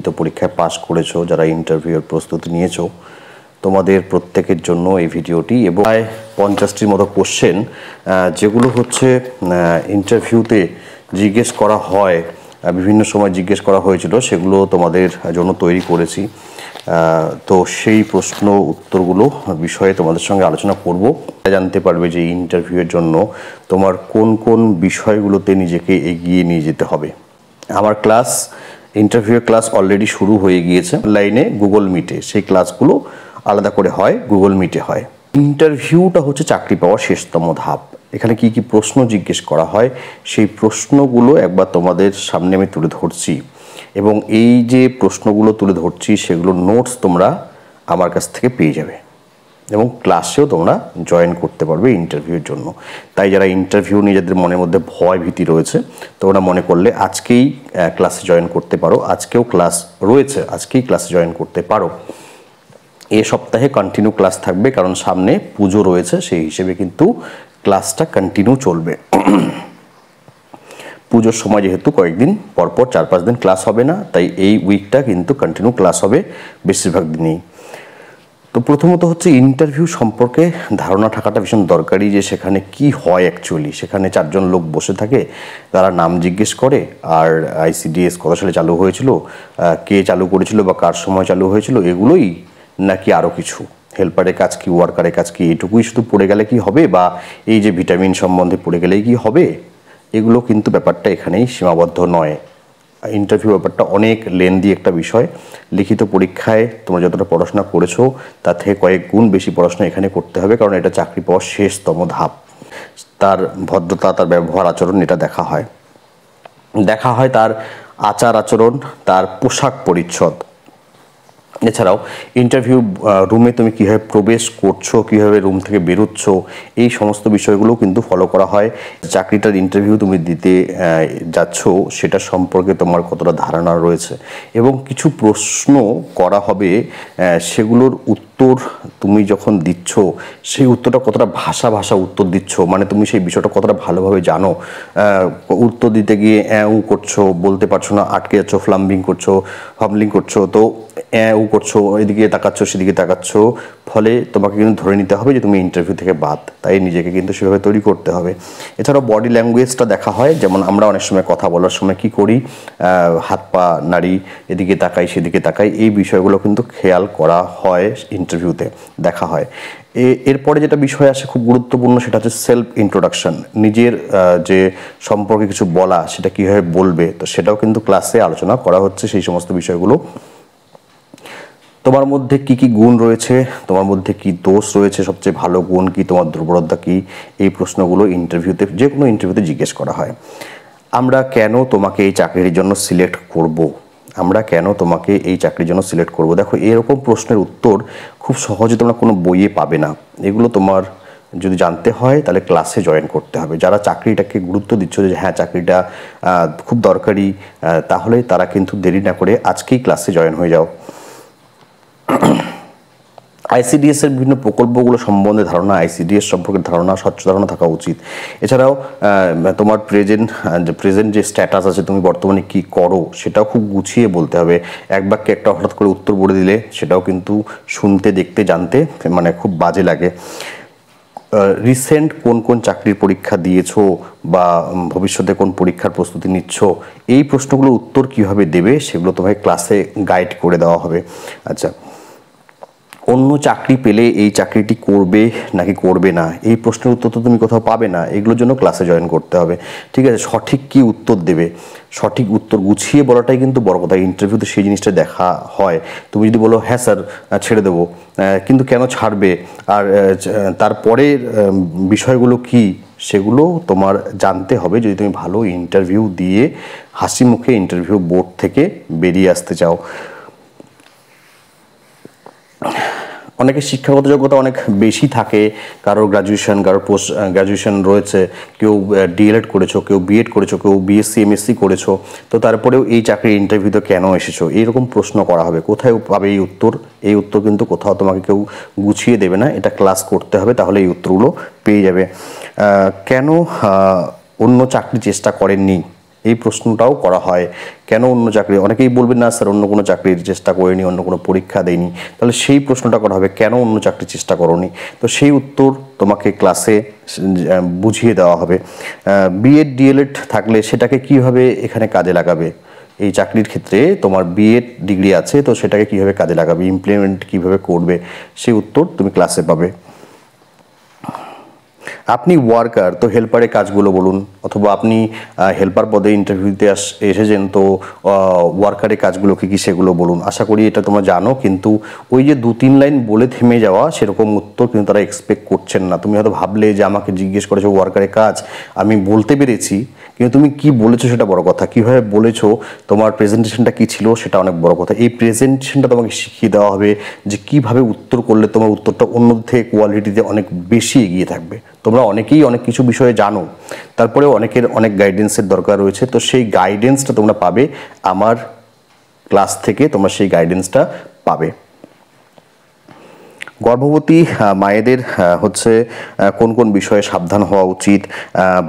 লিখিত পরীক্ষায় পাশ করেছো, যারা ইন্টারভিউর প্রস্তুতি নিয়েছো, তোমাদের প্রত্যেকের জন্য এই ভিডিওটি। এবং প্রায় 50টির মতো কোশ্চেন যেগুলো হচ্ছে ইন্টারভিউতে জিজ্ঞেস করা হয়, বিভিন্ন সময় জিজ্ঞেস করা হয়েছিল, সেগুলো তোমাদের জন্য তৈরি করেছি। তো সেই প্রশ্ন উত্তরগুলো বিষয়ে তোমাদের সঙ্গে আলোচনা করব। জানতে পারবে যে ইন্টারভিউয়ের জন্য তোমার কোন কোন বিষয়গুলোতে নিজেকে এগিয়ে নিয়ে যেতে হবে। আমার ইন্টারভিউয়ের ক্লাস অলরেডি শুরু হয়ে গিয়েছে অনলাইনে গুগল মিটে। সেই ক্লাসগুলো আলাদা করে হয়, গুগল মিটে হয়। ইন্টারভিউটা হচ্ছে চাকরি পাওয়ার শেষতম ধাপ। এখানে কি কি প্রশ্ন জিজ্ঞেস করা হয় সেই প্রশ্নগুলো একবার তোমাদের সামনে আমি তুলে ধরছি, এবং এই যে প্রশ্নগুলো তুলে ধরছি সেগুলোর নোটস তোমরা আমার কাছ থেকে পেয়ে যাবে, এবং ক্লাসেও তোমরা জয়েন করতে পারবে ইন্টারভিউর জন্য। তাই যারা ইন্টারভিউ নিয়ে যাদের মনের মধ্যে ভয় ভীতি রয়েছে, তোমরা মনে করলে আজকেই ক্লাসে জয়েন করতে পারো। আজকেও ক্লাস রয়েছে, আজকেই ক্লাসে জয়েন করতে পারো। এ সপ্তাহে কন্টিনিউ ক্লাস থাকবে, কারণ সামনে পুজো রয়েছে, সেই হিসেবে কিন্তু ক্লাসটা কন্টিনিউ চলবে। পুজোর সময় যেহেতু কয়েকদিন পরপর 4-5 দিন ক্লাস হবে না, তাই এই উইকটা কিন্তু কন্টিনিউ ক্লাস হবে বেশিরভাগ দিনেই। তো প্রথমত হচ্ছে ইন্টারভিউ সম্পর্কে ধারণা থাকাটা ভীষণ দরকারি, যে সেখানে কি হয় অ্যাকচুয়ালি। সেখানে 4 জন লোক বসে থাকে, তারা নাম জিজ্ঞেস করে, আর ICDS কত সালে চালু হয়েছিল, কে চালু করেছিল বা কার সময় চালু হয়েছিল, এগুলোই নাকি আরও কিছু, হেল্পারের কাজ কি, ওয়ার্কারের কাজ কি, এটুকুই শুধু পড়ে গেলে কি হবে, বা এই যে ভিটামিন সম্বন্ধে পড়ে গেলেই কি হবে, এগুলো কিন্তু ব্যাপারটা এখানেই সীমাবদ্ধ নয়। ইন্টারভিউ ব্যাপারটা অনেক লেন্দি একটা বিষয়। লিখিত পরীক্ষায় তোমরা যতটা পড়াশোনা করেছো তার থেকে কয়েক গুণ বেশি পড়াশোনা এখানে করতে হবে, কারণ এটা চাকরি পাওয়ার শেষতম ধাপ। তার ভদ্রতা, তার ব্যবহার আচরণ, এটা দেখা হয় তার আচার আচরণ, তার পোশাক পরিচ্ছদ। এছাড়াও ইন্টারভিউ রুমে তুমি কীভাবে প্রবেশ করছো, কীভাবে রুম থেকে বেরোচ্ছ, এই সমস্ত বিষয়গুলো কিন্তু ফলো করা হয়। চাকরিটার ইন্টারভিউ তুমি দিতে যাচ্ছ সেটা সম্পর্কে তোমার কতটা ধারণা রয়েছে, এবং কিছু প্রশ্ন করা হবে, সেগুলোর উত্তর তুমি যখন দিচ্ছ সেই উত্তরটা কতটা ভাষা উত্তর দিচ্ছ, মানে তুমি সেই বিষয়টা কতটা ভালোভাবে জানো। উত্তর দিতে গিয়ে উ করছো, বলতে পারছো না, আটকে যাচ্ছ, ফাম্বলিং করছো, তো করছো, এদিকে তাকাচ্ছ সেদিকে তাকাচ্ছ, ফলে তোমাকে কিন্তু ধরে নিতে হবে যে তুমি ইন্টারভিউ থেকে বাদ। তাই নিজেকে কিন্তু সেভাবে তৈরি করতে হবে। এছাড়াও বডি ল্যাঙ্গুয়েজটা দেখা হয়, যেমন আমরা অনেক সময় কথা বলার সময় কি করি, হাত পা নাড়ি, এদিকে তাকাই সেদিকে তাকাই, এই বিষয়গুলো কিন্তু খেয়াল করা হয়, ইন্টারভিউতে দেখা হয়। এরপরে যেটা বিষয় আসে খুব গুরুত্বপূর্ণ, সেটা হচ্ছে সেলফ ইন্ট্রোডাকশন। নিজের যে সম্পর্কে কিছু বলা, সেটা কীভাবে বলবে, তো সেটাও কিন্তু ক্লাসে আলোচনা করা হচ্ছে। সেই সমস্ত বিষয়গুলো, তোমার মধ্যে কি কি গুণ রয়েছে, তোমার মধ্যে কি দোষ রয়েছে, সবচেয়ে ভালো গুণ কি, তোমার দুর্বলতা কি, এই প্রশ্নগুলো ইন্টারভিউতে, যে কোনো ইন্টারভিউতে জিজ্ঞেস করা হয়। আমরা কেন তোমাকে এই চাকরির জন্য সিলেক্ট করব, দেখো এরকম প্রশ্নের উত্তর খুব সহজে তোমরা কোনো বইয়ে পাবে না। এগুলো তোমার যদি জানতে হয় তাহলে ক্লাসে জয়েন করতে হবে। যারা চাকরিটাকে গুরুত্ব দিচ্ছ যে হ্যাঁ চাকরিটা খুব দরকারি, তাহলে তারা কিন্তু দেরি না করে আজকেই ক্লাসে জয়েন হয়ে যাও। ICDS এর বিভিন্ন প্রকল্পগুলো সম্বন্ধে ধারণা, ICDS সম্পর্কে ধারণা, স্বচ্ছ ধারণা থাকা উচিত। এছাড়াও তোমার প্রেজেন্ট যে স্ট্যাটাস আছে, তুমি বর্তমানে কি করো, সেটাও খুব গুছিয়ে বলতে হবে। এক বাক্যে একটা হঠাৎ করে উত্তর বলে দিলে সেটাও কিন্তু শুনতে, দেখতে, জানতে মানে খুব বাজে লাগে। রিসেন্ট কোন চাকরির পরীক্ষা দিয়েছো, বা ভবিষ্যতে কোন পরীক্ষার প্রস্তুতি নিচ্ছ, এই প্রশ্নগুলোর উত্তর কীভাবে দেবে সেগুলো তোমাকে ক্লাসে গাইড করে দেওয়া হবে। আচ্ছা, অন্য চাকরি পেলে এই চাকরিটি করবে নাকি করবে না, এই প্রশ্নের উত্তর তো তুমি কোথাও পাবে না, এগুলোর জন্য ক্লাসে জয়েন করতে হবে। ঠিক আছে, সঠিক কি উত্তর দেবে, সঠিক উত্তর গুছিয়ে বলাটাই কিন্তু বড় কথা। ইন্টারভিউতে সেই জিনিসটা দেখা হয়। তুমি যদি বলো হ্যাঁ স্যার ছেড়ে দেবো, কিন্তু কেন ছাড়বে, আর তারপরের বিষয়গুলো কি, সেগুলো তোমার জানতে হবে যদি তুমি ভালো ইন্টারভিউ দিয়ে হাসি মুখে ইন্টারভিউ বোর্ড থেকে বেরিয়ে আসতে চাও। অনেকের শিক্ষাগত যোগ্যতা অনেক বেশি থাকে, কারোর গ্র্যাজুয়েশন, কারোর পোস্ট গ্র্যাজুয়েশন রয়েছে, কেউ DLED করেছো, কেউ BEd করেছো, কেউ BSc MSc করেছো, তো তারপরেও এই চাকরির ইন্টারভিউতে কেন এসেছো, এইরকম প্রশ্ন করা হবে। কোথায় পাবে এই উত্তর কিন্তু কোথাও তোমাকে কেউ গুছিয়ে দেবে না, এটা ক্লাস করতে হবে, তাহলে এই উত্তরগুলো পেয়ে যাবে। কেন অন্য চাকরি চেষ্টা করেননি, এই প্রশ্নটাও করা হয়। কেন অন্য চাকরি, অনেকেই বলবেন না স্যার অন্য কোনো চাকরির চেষ্টা করিনি, অন্য কোনো পরীক্ষা দেয়নি, তাহলে সেই প্রশ্নটা করা হবে কেন অন্য চাকরির চেষ্টা করোনি। তো সেই উত্তর তোমাকে ক্লাসে বুঝিয়ে দেওয়া হবে। বিএড ডিএলএড থাকলে সেটাকে কীভাবে এখানে কাজে লাগাবে, এই চাকরির ক্ষেত্রে তোমার বিএড ডিগ্রি আছে তো সেটাকে কীভাবে কাজে লাগাবে, ইমপ্লিমেন্ট কীভাবে করবে, সেই উত্তর তুমি ক্লাসে পাবে। আপনি ওয়ার্কার, তো হেল্পারের কাজগুলো বলুন, অথবা আপনি হেল্পার পদে ইন্টারভিউতে এসেছেন, তো ওয়ার্কারের কাজগুলো কী কী সেগুলো বলুন। আশা করি এটা তোমরা জানো, কিন্তু ওই যে 2-3 লাইন বলে থেমে যাওয়া, সেরকম উত্তর কিন্তু তারা এক্সপেক্ট করছেন না। তুমি হয়তো ভাবলে যে আমাকে জিজ্ঞেস করেছো ওয়ার্কারের কাজ, আমি বলতে পেরেছি, কিন্তু তুমি কি বলেছো সেটা বড় কথা, কীভাবে বলেছো, তোমার প্রেজেন্টেশনটা কী ছিল সেটা অনেক বড় কথা। এই প্রেজেন্টেশনটা তোমাকে শিখিয়ে দেওয়া হবে যে কীভাবে উত্তর করলে তোমার উত্তরটা অন্যদের থেকে কোয়ালিটিতে অনেক বেশি এগিয়ে থাকবে। তোমরা অনেকেই অনেক কিছু বিষয়ে জানো, তারপরেও অনেকের অনেক গাইডেন্সের দরকার রয়েছে, তো সেই গাইডেন্সটা তোমরা পাবে আমার ক্লাস থেকে, তোমরা সেই গাইডেন্সটা পাবে। গর্ভবতী মায়েদের হচ্ছে কোন কোন বিষয়ে সাবধান হওয়া উচিত,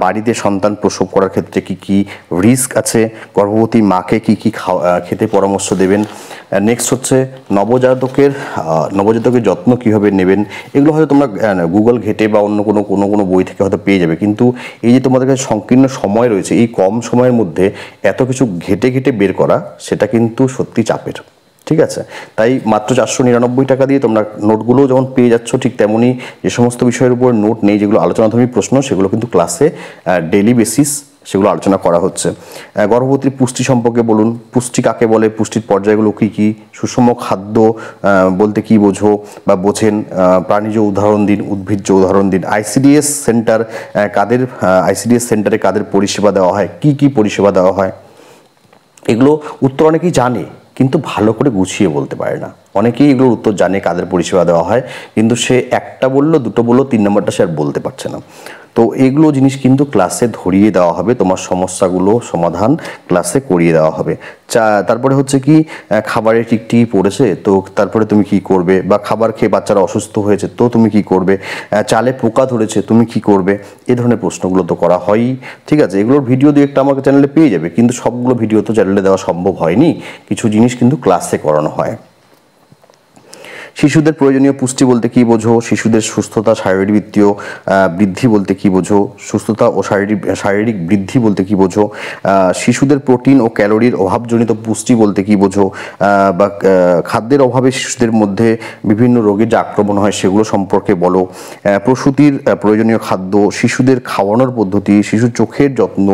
বাড়িতে সন্তান প্রসব করার ক্ষেত্রে কি কি রিস্ক আছে, গর্ভবতী মাকে কি কি খেতে পরামর্শ দেবেন। নেক্সট হচ্ছে নবজাতকের যত্ন কীভাবে নেবেন। এগুলো হয়তো তোমরা গুগল ঘেটে বা অন্য কোনো বই থেকে হয়তো পেয়ে যাবে, কিন্তু এই যে তোমাদের কাছে সংকীর্ণ সময় রয়েছে, এই কম সময়ের মধ্যে এত কিছু ঘেটে বের করা, সেটা কিন্তু সত্যি চাপের। ঠিক আছে, তাই মাত্র 499 টাকা দিয়ে তোমরা নোটগুলোও যেমন পেয়ে যাচ্ছ, ঠিক তেমনই যে সমস্ত বিষয়ের উপর নোট নেই, যেগুলো আলোচনাধর্মী প্রশ্ন, সেগুলো কিন্তু ক্লাসে ডেইলি বেসিস সেগুলো আলোচনা করা হচ্ছে। গর্ভবতীর পুষ্টি সম্পর্কে বলুন, পুষ্টি কাকে বলে, পুষ্টির পর্যায়গুলো কী কী, সুষম খাদ্য বলতে কী বোঝো বা বোঝেন, প্রাণীজ উদাহরণ দিন, উদ্ভিজ্জ উদাহরণ দিন। আইসিডিএস সেন্টারে কাদের পরিষেবা দেওয়া হয়, কি কি পরিষেবা দেওয়া হয়, এগুলো উত্তর অনেকেই জানে কিন্তু ভালো করে গুছিয়ে বলতে পারে না। অনেকেই এগুলোর উত্তর জানে কাদের পরিষেবা দেওয়া হয়, কিন্তু সে একটা বললো, দুটো বললো, 3 নম্বরটা সে আর বলতে পারছে না। তো এগুলো জিনিস কিন্তু ক্লাসে ধরিয়ে দেওয়া হবে, তোমার সমস্যাগুলো সমাধান ক্লাসে করিয়ে দেওয়া হবে। তারপরে হচ্ছে কি, খাবারের টিকটিকি পড়েছে তো তারপরে তুমি কি করবে, বা খাবার খেয়ে বাচ্চারা অসুস্থ হয়েছে তো তুমি কি করবে, চালে পোকা ধরেছে তুমি কি করবে, এই ধরনের প্রশ্নগুলো তো করা হয়ই। ঠিক আছে, এগুলোর ভিডিও দিয়ে একটা আমাকে চ্যানেলে পেয়ে যাবে, কিন্তু সবগুলো ভিডিও তো চ্যানেলে দেওয়া সম্ভব হয়নি, কিছু জিনিস কিন্তু ক্লাসে করানো হয়। শিশুদের প্রয়োজনীয় পুষ্টি বলতে কী বোঝো, শিশুদের সুস্থতা শারীরবৃত্তীয় বৃদ্ধি বলতে কী বোঝো, সুস্থতা ও শারীরিক বৃদ্ধি বলতে কী বোঝো, শিশুদের প্রোটিন ও ক্যালোরির অভাবজনিত পুষ্টি বলতে কী বোঝো, বা খাদ্যের অভাবে শিশুদের মধ্যে বিভিন্ন রোগের যে আক্রমণ হয় সেগুলো সম্পর্কে বলো, প্রসূতির প্রয়োজনীয় খাদ্য, শিশুদের খাওয়ানোর পদ্ধতি, শিশুর চোখের যত্ন,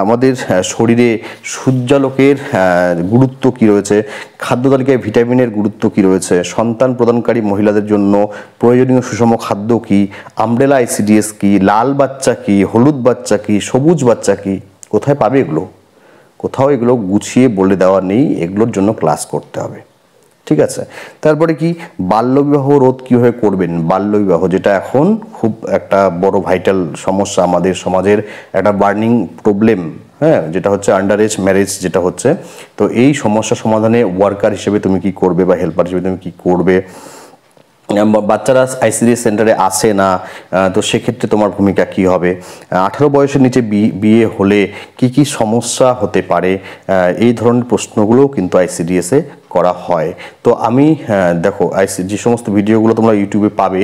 আমাদের শরীরে সূর্যালোকের গুরুত্ব কী রয়েছে, খাদ্য তালিকায় ভিটামিনের গুরুত্ব কী রয়েছে, সন্তান প্রদানকারী মহিলাদের জন্য প্রয়োজনীয় সুষম খাদ্য কি, আমব্রেলা আইসিডিএস কি, লাল বাচ্চা কি, হলুদ বাচ্চা কি, সবুজ বাচ্চা কি, কোথায় পাবে এগুলো? কোথাও এগুলো গুছিয়ে বলে দেওয়া নেই, এগুলোর জন্য ক্লাস করতে হবে। ঠিক আছে, তারপরে কি, বাল্যবিবাহ রোধ কীভাবে করবেন। বাল্যবিবাহ যেটা এখন খুব একটা বড় ভাইটাল সমস্যা, আমাদের সমাজের একটা বার্নিং প্রবলেম, হ্যাঁ, যেটা হচ্ছে আন্ডার এজ ম্যারেজ যেটা হচ্ছে। তো এই সমস্যা সমাধানে ওয়ার্কার হিসেবে তুমি কি করবে, বা হেল্পার হিসেবে তুমি কি করবে। বাচ্চারা আইসিডিএস সেন্টারে আসে না, তো সেক্ষেত্রে তোমার ভূমিকা কি হবে। 18 বয়সের নিচে বিয়ে হলে কি কি সমস্যা হতে পারে, এই ধরনের প্রশ্নগুলোও কিন্তু আইসিডিএসে করা হয়। তো আমি দেখো যে সমস্ত ভিডিওগুলো তোমরা ইউটিউবে পাবে,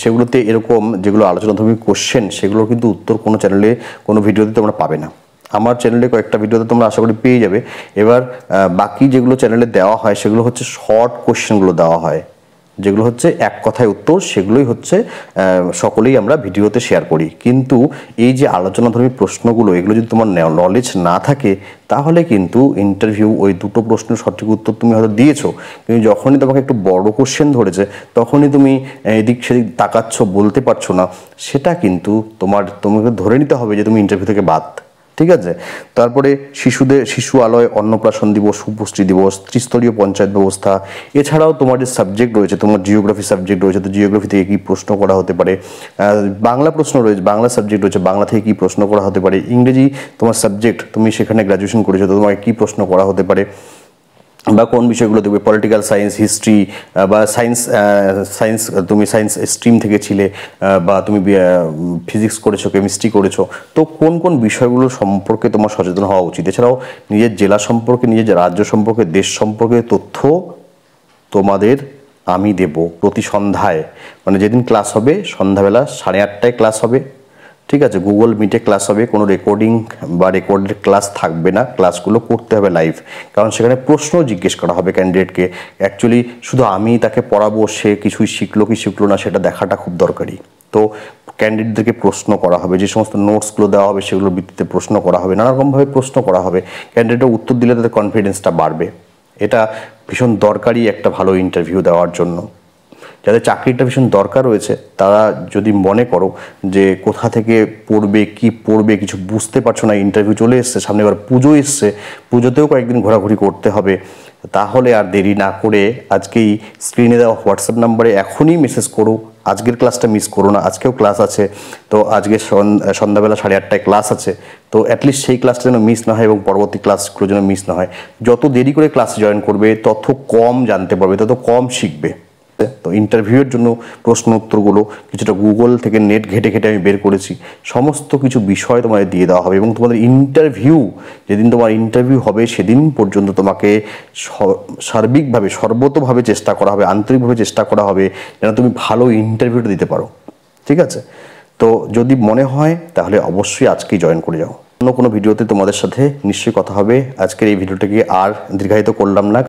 সেগুলোতে এরকম যেগুলো আলোচনাধর্মী কোশ্চেন, সেগুলোর কিন্তু উত্তর কোনো চ্যানেলে কোনো ভিডিওতে তোমরা পাবে না। আমার চ্যানেলে কয়েকটা ভিডিওতে তোমরা আশা করি পেয়ে যাবে। এবার বাকি যেগুলো চ্যানেলে দেওয়া হয় সেগুলো হচ্ছে শর্ট কোশ্চেনগুলো দেওয়া হয়, যেগুলো হচ্ছে এক কথায় উত্তর, সেগুলোই হচ্ছে সকলেই আমরা ভিডিওতে শেয়ার করি। কিন্তু এই যে আলোচনাধর্মী প্রশ্নগুলো, এগুলো যদি তোমার নলেজ না থাকে, তাহলে কিন্তু ইন্টারভিউ ওই দুটো প্রশ্নের সঠিক উত্তর তুমি হয়তো দিয়েছো, কিন্তু যখনই তোমাকে একটু বড় কোশ্চেন ধরেছে তখনই তুমি এদিক সেদিক তাকাচ্ছ, বলতে পারছো না, সেটা কিন্তু তোমাকে ধরে নিতে হবে যে তুমি ইন্টারভিউ থেকে বাদ। ঠিক আছে, তারপরে শিশু আলয়, অন্নপ্রাশন দিবস, সুপুষ্টি দিবস, ত্রিস্তরীয় পঞ্চায়েত ব্যবস্থা, এছাড়াও তোমার যে সাবজেক্ট রয়েছে, তোমার জিওগ্রাফি সাবজেক্ট রয়েছে, তো জিওগ্রাফি থেকে কী প্রশ্ন করা হতে পারে, বাংলা প্রশ্ন রয়েছে, বাংলা সাবজেক্ট রয়েছে, বাংলা থেকে কী প্রশ্ন করা হতে পারে, ইংরেজি তোমার সাবজেক্ট, তুমি সেখানে গ্র্যাজুয়েশন করেছো, তো তোমাকে কী প্রশ্ন করা হতে পারে, বা কোন বিষয়গুলো দেখবে, পলিটিক্যাল সায়েন্স, হিস্ট্রি, বা সায়েন্স তুমি সায়েন্স স্ট্রিম থেকে ছিলে, বা তুমি ফিজিক্স করেছো, কেমিস্ট্রি করেছো, তো কোন কোন বিষয়গুলো সম্পর্কে তোমার সচেতন হওয়া উচিত। এছাড়াও নিজের জেলা সম্পর্কে, নিজের রাজ্য সম্পর্কে, দেশ সম্পর্কে তথ্য তোমাদের আমি দেব প্রতি সন্ধ্যায়, মানে যেদিন ক্লাস হবে সন্ধ্যাবেলা 8:30টায় ক্লাস হবে, ঠিক আছে। গুগল মিটে ক্লাস হবে, কোনো রেকর্ডিং বা রেকর্ডেড ক্লাস থাকবে না, ক্লাসগুলো করতে হবে লাইভ, কারণ সেখানে প্রশ্ন জিজ্ঞেস করা হবে ক্যান্ডিডেটকে। অ্যাকচুয়ালি শুধু আমি তাকে পড়াবো, সে কিছুই শিখলো কি শিখলো না সেটা দেখাটা খুব দরকারি। তো ক্যান্ডিডেটদেরকে প্রশ্ন করা হবে, যে সমস্ত নোটসগুলো দেওয়া হবে সেগুলোর ভিত্তিতে প্রশ্ন করা হবে, নানারকমভাবে প্রশ্ন করা হবে। ক্যান্ডিডেটের উত্তর দিলে তাদের কনফিডেন্সটা বাড়বে। এটা ভীষণ দরকারি একটা ভালো ইন্টারভিউ দেওয়ার জন্য। যাদের চাকরিটা ভীষণ দরকার রয়েছে তারা যদি মনে করো যে কোথা থেকে পড়বে, কি পড়বে কিছু বুঝতে পারছো না, ইন্টারভিউ চলে এসছে সামনে, এবার পুজো এসছে, পুজোতেও কয়েকদিন ঘোরাঘুরি করতে হবে, তাহলে আর দেরি না করে আজকেই স্ক্রিনে দেওয়া হোয়াটসঅ্যাপ নাম্বারে এখনই মেসেজ করো। আজকের ক্লাসটা মিস করো না, আজকেও ক্লাস আছে, তো আজকে সন্ধ্যাবেলা 8:30টায় ক্লাস আছে, তো অ্যাটলিস্ট সেই ক্লাসটা যেন মিস না হয় এবং পরবর্তী ক্লাসগুলো যেন মিস না হয়। যত দেরি করে ক্লাসে জয়েন করবে তত কম জানতে পারবে, তত কম শিখবে। তো ইন্টারভিউয়ের জন্য প্রশ্ন উত্তরগুলো কিছুটা গুগল থেকে নেট ঘেটে ঘেটে আমি বের করেছি, সমস্ত কিছু বিষয় তোমাদের দিয়ে দেওয়া হবে। এবং তোমাদের ইন্টারভিউ, যেদিন তোমার ইন্টারভিউ হবে সেদিন পর্যন্ত তোমাকে সার্বিকভাবে সর্বতোভাবে চেষ্টা করা হবে, আন্তরিকভাবে চেষ্টা করা হবে যেন তুমি ভালো ইন্টারভিউটা দিতে পারো, ঠিক আছে। তো যদি মনে হয় তাহলে অবশ্যই আজকেই জয়েন করে যাও। অন্য কোনো ভিডিওতে তোমাদের সাথে নিশ্চয়ই কথা হবে। আজকের এই ভিডিওটাকে আর দীর্ঘায়িত করলাম না।